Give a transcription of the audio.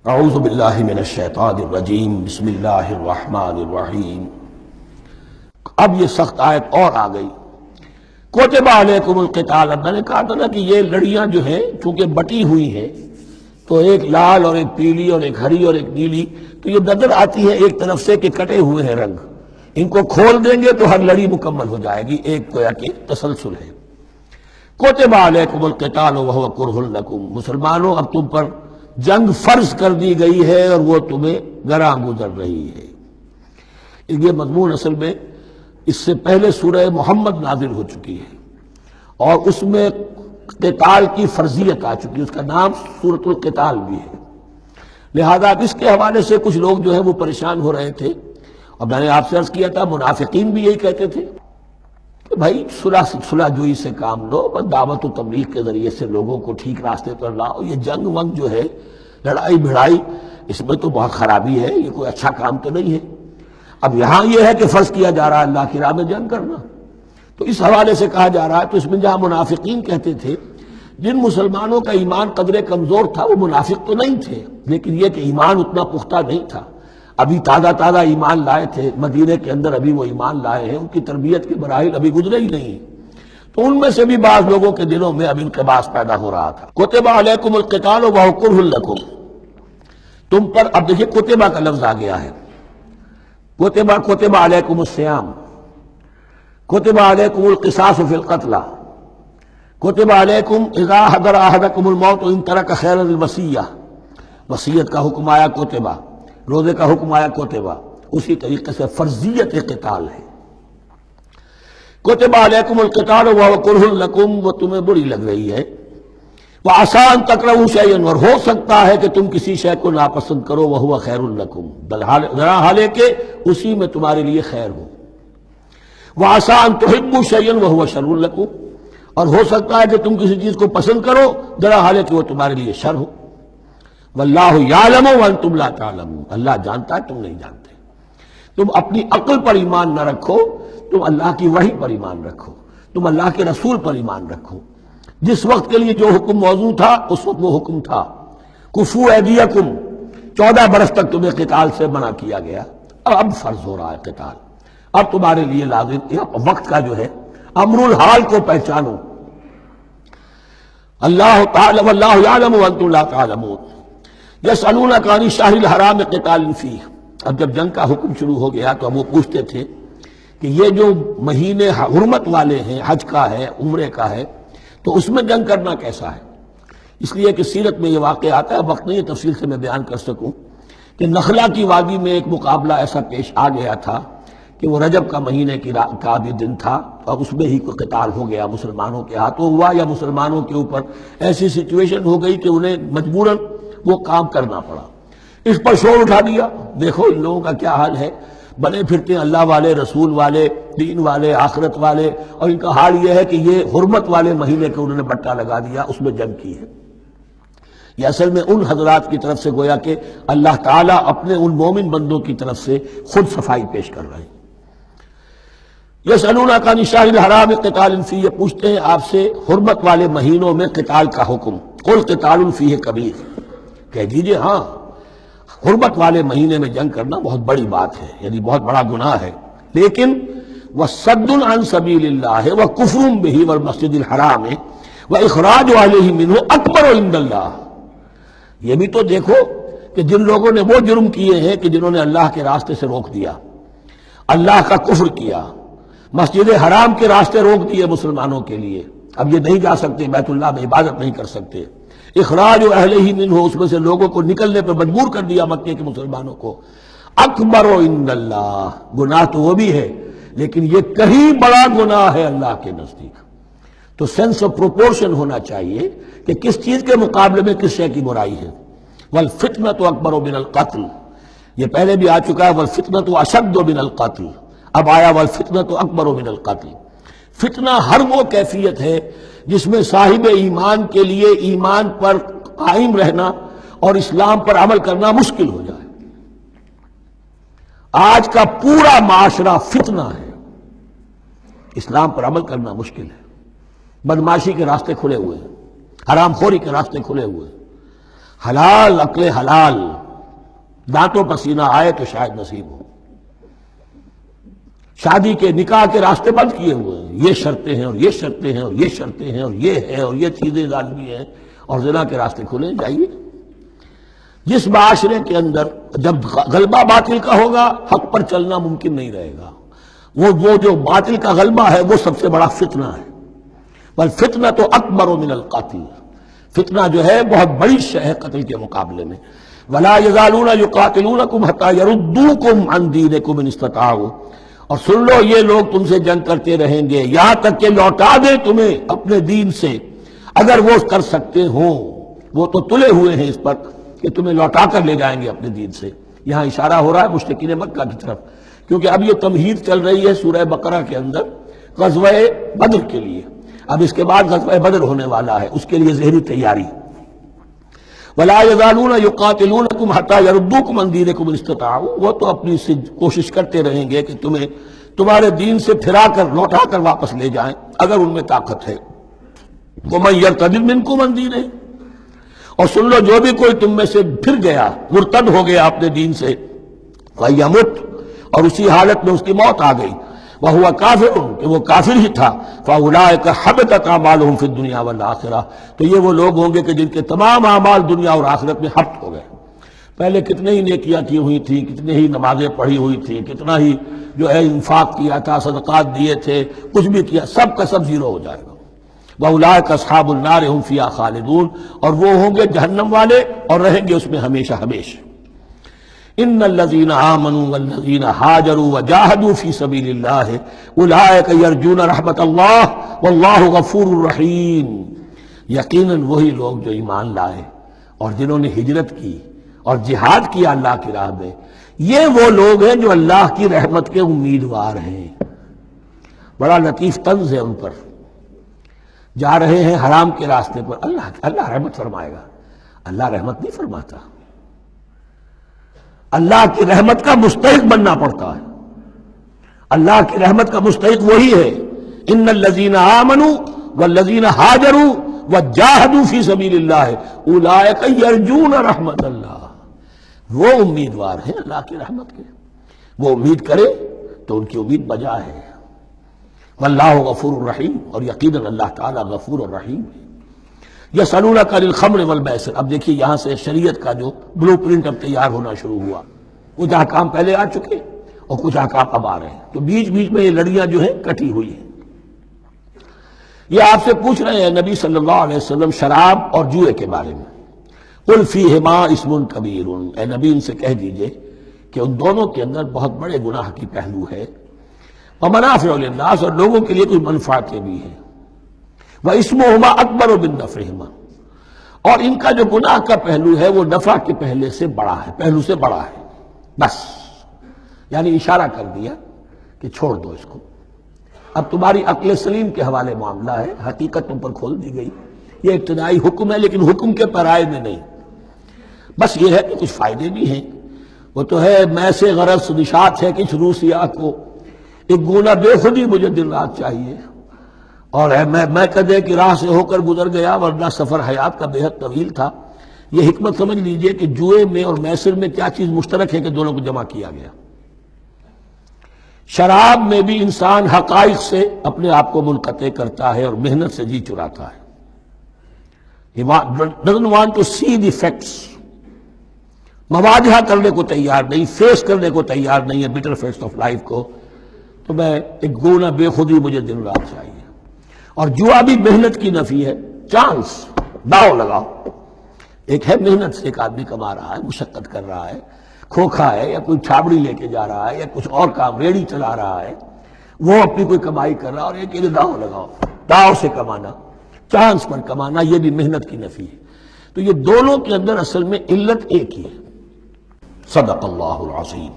اعوذ باللہ من الشیطان الرجیم، بسم اللہ الرحمن الرحیم۔ اب یہ سخت آیت اور آ گئی، کتب علیکم القتال۔ میں نے کہا تھا نا کہ یہ لڑیاں جو ہیں چونکہ بٹی ہوئی ہیں تو ایک لال اور ایک پیلی اور ایک ہری اور ایک نیلی، تو یہ نظر آتی ہے ایک طرف سے کہ کٹے ہوئے ہیں رنگ، ان کو کھول دیں گے تو ہر لڑی مکمل ہو جائے گی، ایک گویا کہ تسلسل ہے۔ کتب علیکم القتال وہو کرہ لکم، مسلمانوں اب تم پر جنگ فرض کر دی گئی ہے اور وہ تمہیں گراں گزر رہی ہے۔ یہ مضمون اصل میں اس سے پہلے سورہ محمد نازل ہو چکی ہے اور اس میں قتال کی فرضیت آ چکی ہے، اس کا نام سورۃ القتال بھی ہے۔ لہذا اب اس کے حوالے سے کچھ لوگ جو ہے وہ پریشان ہو رہے تھے، اور میں نے آپ سے عرض کیا تھا منافقین بھی یہی کہتے تھے کہ بھائی صلح جوئی سے کام لو، بس دعوت و تبلیغ کے ذریعے سے لوگوں کو ٹھیک راستے پر لاؤ، یہ جنگ ونگ جو ہے لڑائی بھڑائی اس میں تو بہت خرابی ہے، یہ کوئی اچھا کام تو نہیں ہے۔ اب یہاں یہ ہے کہ فرض کیا جا رہا ہے اللہ کی راہ میں جنگ کرنا، تو اس حوالے سے کہا جا رہا ہے۔ تو اس میں جہاں منافقین کہتے تھے، جن مسلمانوں کا ایمان قدر کمزور تھا وہ منافق تو نہیں تھے، لیکن یہ کہ ایمان اتنا پختہ نہیں تھا، ابھی تازہ ایمان لائے تھے، مدینے کے اندر ابھی وہ ایمان لائے ہیں، ان کی تربیت کے مراحل ابھی گزرے ہی نہیں، تو ان میں سے بھی بعض لوگوں کے دلوں میں اب انقباض پیدا ہو رہا تھا۔ کتب علیکم القتال وہو کرہ لکم، تم پر اب دیکھیے کتبہ کا لفظ آ گیا ہے، کتب علیکم الصیام، کتب علیکم القصاص فی القتلى، کتب علیکم اذا حضر احدکم الموت ان ترک خیرا الوصیہ، وصیت کا حکم آیا کتبہ، روزے کا حکم آیا کتبہ، اسی طریقے سے فرضیت قتال ہے۔ کتب علیکم القتال وہو کرہ لکم، وہ تمہیں بری لگ رہی ہے، وعسیٰ ان تکرہوا شیئا، اور ہو سکتا ہے کہ تم کسی شے کو ناپسند کرو، وہو خیر لکم، ذرا حالے کہ اسی میں تمہارے لیے خیر ہو، وعسیٰ ان تحبوا شیئا وہو شر لکم، اور ہو سکتا ہے کہ تم کسی چیز کو پسند کرو ذرا حالے کہ وہ تمہارے لیے شر ہو۔ واللہ یعلم وانتم لا تعلمون، اللہ جانتا ہے تم نہیں جانتے۔ تم اپنی عقل پر ایمان نہ رکھو، تم اللہ کی وحی پر ایمان رکھو، تم اللہ کے رسول پر ایمان رکھو۔ جس وقت کے لیے جو حکم موضوع تھا اس وقت وہ حکم تھا، کفو ایدیکم، 14 برس تک تمہیں قتال سے منع کیا گیا، اب فرض ہو رہا ہے قتال، اب تمہارے لیے لازم وقت کا جو ہے امر الحال کو پہچانو۔ اللہ تعالی واللہ یعلم وانتم لا تعلمون، یسألونک عن الشہر الحرام قتال فیہ، اب جب جنگ کا حکم شروع ہو گیا تو اب وہ پوچھتے تھے کہ یہ جو مہینے حرمت والے ہیں، حج کا ہے، عمرے کا ہے، تو اس میں جنگ کرنا کیسا ہے؟ اس لیے کہ سیرت میں یہ واقعہ آتا ہے، وقت نہیں تفصیل سے میں بیان کر سکوں، کہ نخلا کی وادی میں ایک مقابلہ ایسا پیش آ گیا تھا کہ وہ رجب کا مہینے کا بھی دن تھا، اور اس میں ہی کوئی قتال ہو گیا، مسلمانوں کے ہاتھوں ہوا یا مسلمانوں کے اوپر ایسی سچویشن ہو گئی کہ انہیں مجبوراً وہ کام کرنا پڑا۔ اس پر شور اٹھا دیا، دیکھو ان لوگوں کا کیا حال ہے، بنے پھرتے ہیں اللہ والے، رسول والے، دین والے، آخرت والے، اور ان کا حال یہ ہے کہ یہ حرمت والے مہینے کو انہوں نے بٹا لگا دیا، اس میں جنگ کی ہے۔ یہ اصل میں ان حضرات کی طرف سے گویا کہ اللہ تعالیٰ اپنے ان مومن بندوں کی طرف سے خود صفائی پیش کر رہے ہیں۔ یسألونک عن الشہر الحرام قتال فیہ، پوچھتے ہیں آپ سے حرمت والے مہینوں میں قتال کا حکم، قل قتال فیہ کبیر، کہہ دیجئے ہاں حرمت والے مہینے میں جنگ کرنا بہت بڑی بات ہے، یعنی بہت بڑا گناہ ہے، لیکن وَصَدٌّ عَن سَبِيلِ اللَّهِ وَكُفْرٌ بِهِ وَالْمَسْجِدِ الْحَرَامِ وَإِخْرَاجُ أَهْلِهِ مِنْهُ أَكْبَرُ عِندَ اللَّهِ، یہ بھی تو دیکھو کہ جن لوگوں نے وہ جرم کیے ہیں کہ جنہوں نے اللہ کے راستے سے روک دیا، اللہ کا کفر کیا، مسجد حرام کے راستے روک دیے مسلمانوں کے لیے، اب یہ نہیں جا سکتے، بیت اللہ میں عبادت نہیں کر سکتے، اخراج اہلہ منہ، اس میں سے لوگوں کو نکلنے پہ مجبور کر دیا مکے کے مسلمانوں کو، اکبر عند اللہ، گناہ تو وہ بھی ہے لیکن یہ کہیں بڑا گناہ ہے اللہ کے نزدیک۔ تو سینس آف پروپورشن ہونا چاہیے کہ کس چیز کے مقابلے میں کس شے کی برائی ہے۔ والفتنۃ اکبر من القتل، یہ پہلے بھی آ چکا ہے، والفتنۃ اشد من القتل، اب آیا والفتنۃ اکبر من القتل۔ فتنہ ہر وہ کیفیت ہے جس میں صاحب ایمان کے لیے ایمان پر قائم رہنا اور اسلام پر عمل کرنا مشکل ہو جائے۔ آج کا پورا معاشرہ فتنہ ہے، اسلام پر عمل کرنا مشکل ہے، بدمعاشی کے راستے کھلے ہوئے ہیں، حرام خوری کے راستے کھلے ہوئے ہیں، حلال عقل حلال، دانتوں پسینہ آئے تو شاید نصیب ہو۔ شادی کے نکاح کے راستے بند کیے ہوئے ہیں، یہ شرطیں ہیں اور یہ شرطیں ہیں اور یہ شرطیں ہیں اور یہ ہے اور یہ چیزیں ظالمی ہیں، اور زنا کے راستے کھلے جائیے۔ جس معاشرے کے اندر جب غلبہ باطل کا ہوگا حق پر چلنا ممکن نہیں رہے گا، وہ جو باطل کا غلبہ ہے وہ سب سے بڑا فتنہ ہے۔ والفتنہ تو اکبر من القتل، فتنہ جو ہے بہت بڑی شے ہے قتل کے مقابلے میں۔ ولا یزالون یقاتلونکم حتی یردوکم عن دینکم ان استطاعوا، اور سن لو یہ لوگ تم سے جنگ کرتے رہیں گے یہاں تک کہ لوٹا دیں تمہیں اپنے دین سے، اگر وہ کر سکتے ہوں۔ وہ تو تلے ہوئے ہیں اس پر کہ تمہیں لوٹا کر لے جائیں گے اپنے دین سے۔ یہاں اشارہ ہو رہا ہے مشرکین مکہ کی طرف، کیونکہ اب یہ تمہید چل رہی ہے سورہ بقرہ کے اندر غزوہ بدر کے لیے۔ اب اس کے بعد غزوہ بدر ہونے والا ہے، اس کے لیے ذہنی تیاری۔ وَلَا يَزَالُونَ يُقَاتِلُونَكُمْ حَتَّى يَرُدُّوكُمْ عَنْ دِينِكُمْ إِنِ اسْتَطَاعُوا، وہ تو اپنی سے کوشش کرتے رہیں گے کہ تمہیں تمہارے دین سے پھرا کر لوٹا کر واپس لے جائیں اگر ان میں طاقت ہے۔ وَمَن يَرْتَدِدْ مِنكُمْ عَنْ دِينِهِ، اور سن لو جو بھی کوئی تم میں سے پھر گیا، مرتد ہو گیا اپنے دین سے، فَيَمُتْ، اور اسی حالت میں اس کی موت آ گئی، وَهُوَ كَافِرٌ، کہ وہ کافر ہی تھا، فَأُولَٰئِكَ حَبِطَتْ أَعْمَالُهُمْ فِي الدُّنْيَا وَالْآخِرَةِ، تو یہ وہ لوگ ہوں گے کہ جن کے تمام اعمال دنیا اور آخرت میں حبط ہو گئے۔ پہلے کتنے ہی نیکیاں کی ہوئی تھیں، کتنے ہی نمازیں پڑھی ہوئی تھیں، کتنا ہی جو ہے انفاق کیا تھا، صدقات دیے تھے، کچھ بھی کیا، سب کا سب زیرو ہو جائے گا۔ وَأُولَٰئِكَ أَصْحَابُ النَّارِ هُمْ فِيهَا خَالِدُونَ، اور وہ ہوں گے جہنم والے اور رہیں گے اس میں ہمیشہ ہمیشہ۔ ان الذين آمنوا والذين هاجروا وجاهدوا في سبيل الله اولئك يرجون رحمت اللہ واللہ غفور رحیم، یقیناً وہی لوگ جو ایمان لائے اور جنہوں نے ہجرت کی اور جہاد کیا اللہ کی راہ میں، یہ وہ لوگ ہیں جو اللہ کی رحمت کے امیدوار ہیں۔ بڑا لطیف طنز ہے ان پر، جا رہے ہیں حرام کے راستے پر، اللہ رحمت فرمائے گا، اللہ رحمت نہیں فرماتا، اللہ کی رحمت کا مستحق بننا پڑتا ہے۔ اللہ کی رحمت کا مستحق وہی ہے، ان الذین آمنوا والذین ہاجروا وجاہدوا فی سبیل اللہ اولئک یرجون رحمت اللہ، وہ امیدوار ہیں اللہ کی رحمت کے، وہ امید کرے تو ان کی امید بجا ہے۔ واللہ غفور الرحیم، اور یقیناً اللہ تعالیٰ غفور الرحیم ہے۔ یسألونک عن الخمر والمیسر، اب دیکھیے یہاں سے شریعت کا جو بلو پرنٹ اب تیار ہونا شروع ہوا، کچھ احکام پہلے آ چکے اور کچھ احکام اب آ رہے ہیں، تو بیچ بیچ میں یہ لڑیاں جو ہیں کٹی ہوئی ہیں۔ یہ آپ سے پوچھ رہے ہیں نبی صلی اللہ علیہ وسلم شراب اور جوئے کے بارے میں، قل فیہما اسم کبیر، اے نبی ان سے کہہ دیجئے کہ ان دونوں کے اندر بہت بڑے گناہ کی پہلو ہے، ومنافع للناس، اور لوگوں کے لیے کوئی منفعتیں بھی ہیں، وَإِسْمُهُمَا أَكْبَرُ مِن نَفْعِهِمَا، اور ان کا جو گناہ کا پہلو ہے وہ نفع کے پہلے سے بڑا ہے، پہلو سے بڑا ہے، بس یعنی اشارہ کر دیا کہ چھوڑ دو اس کو، اب تمہاری عقل سلیم کے حوالے معاملہ ہے، حقیقت تم پر کھول دی گئی، یہ ابتدائی حکم ہے لیکن حکم کے پیرائے میں نہیں، بس یہ ہے کہ کچھ فائدے بھی ہیں، وہ تو ہے میں سے غرض نشات ہے کچھ روسیا کو، ایک گونا بے خودی مجھے دن رات چاہیے، اور میں کدے کی راہ سے ہو کر گزر گیا ورنہ سفر حیات کا بے حد طویل تھا۔ یہ حکمت سمجھ لیجئے کہ جوئے میں اور میسر میں کیا چیز مشترک ہے کہ دونوں کو جمع کیا گیا۔ شراب میں بھی انسان حقائق سے اپنے آپ کو منقطع کرتا ہے اور محنت سے جی چراتا ہے، He doesn't want to see the facts، مواجہہ کرنے کو تیار نہیں، فیس کرنے کو تیار نہیں ہے bitter facts آف لائف کو، تو میں ایک گونا بے خودی مجھے دن رات چاہیے۔ اور جوا بھی محنت کی نفی ہے، چانس، داؤ لگاؤ، ایک ہے محنت سے ایک آدمی کما رہا ہے، مشقت کر رہا ہے، کھوکھا ہے یا کوئی چھابڑی لے کے جا رہا ہے یا کچھ اور کام ریڑھی چلا رہا ہے، وہ اپنی کوئی کمائی کر رہا ہے، اور ایک یہ داؤ لگاؤ، داؤ سے کمانا، چانس پر کمانا، یہ بھی محنت کی نفی ہے۔ تو یہ دونوں کے اندر اصل میں علت ایک ہی ہے۔ صدق اللہ العظیم۔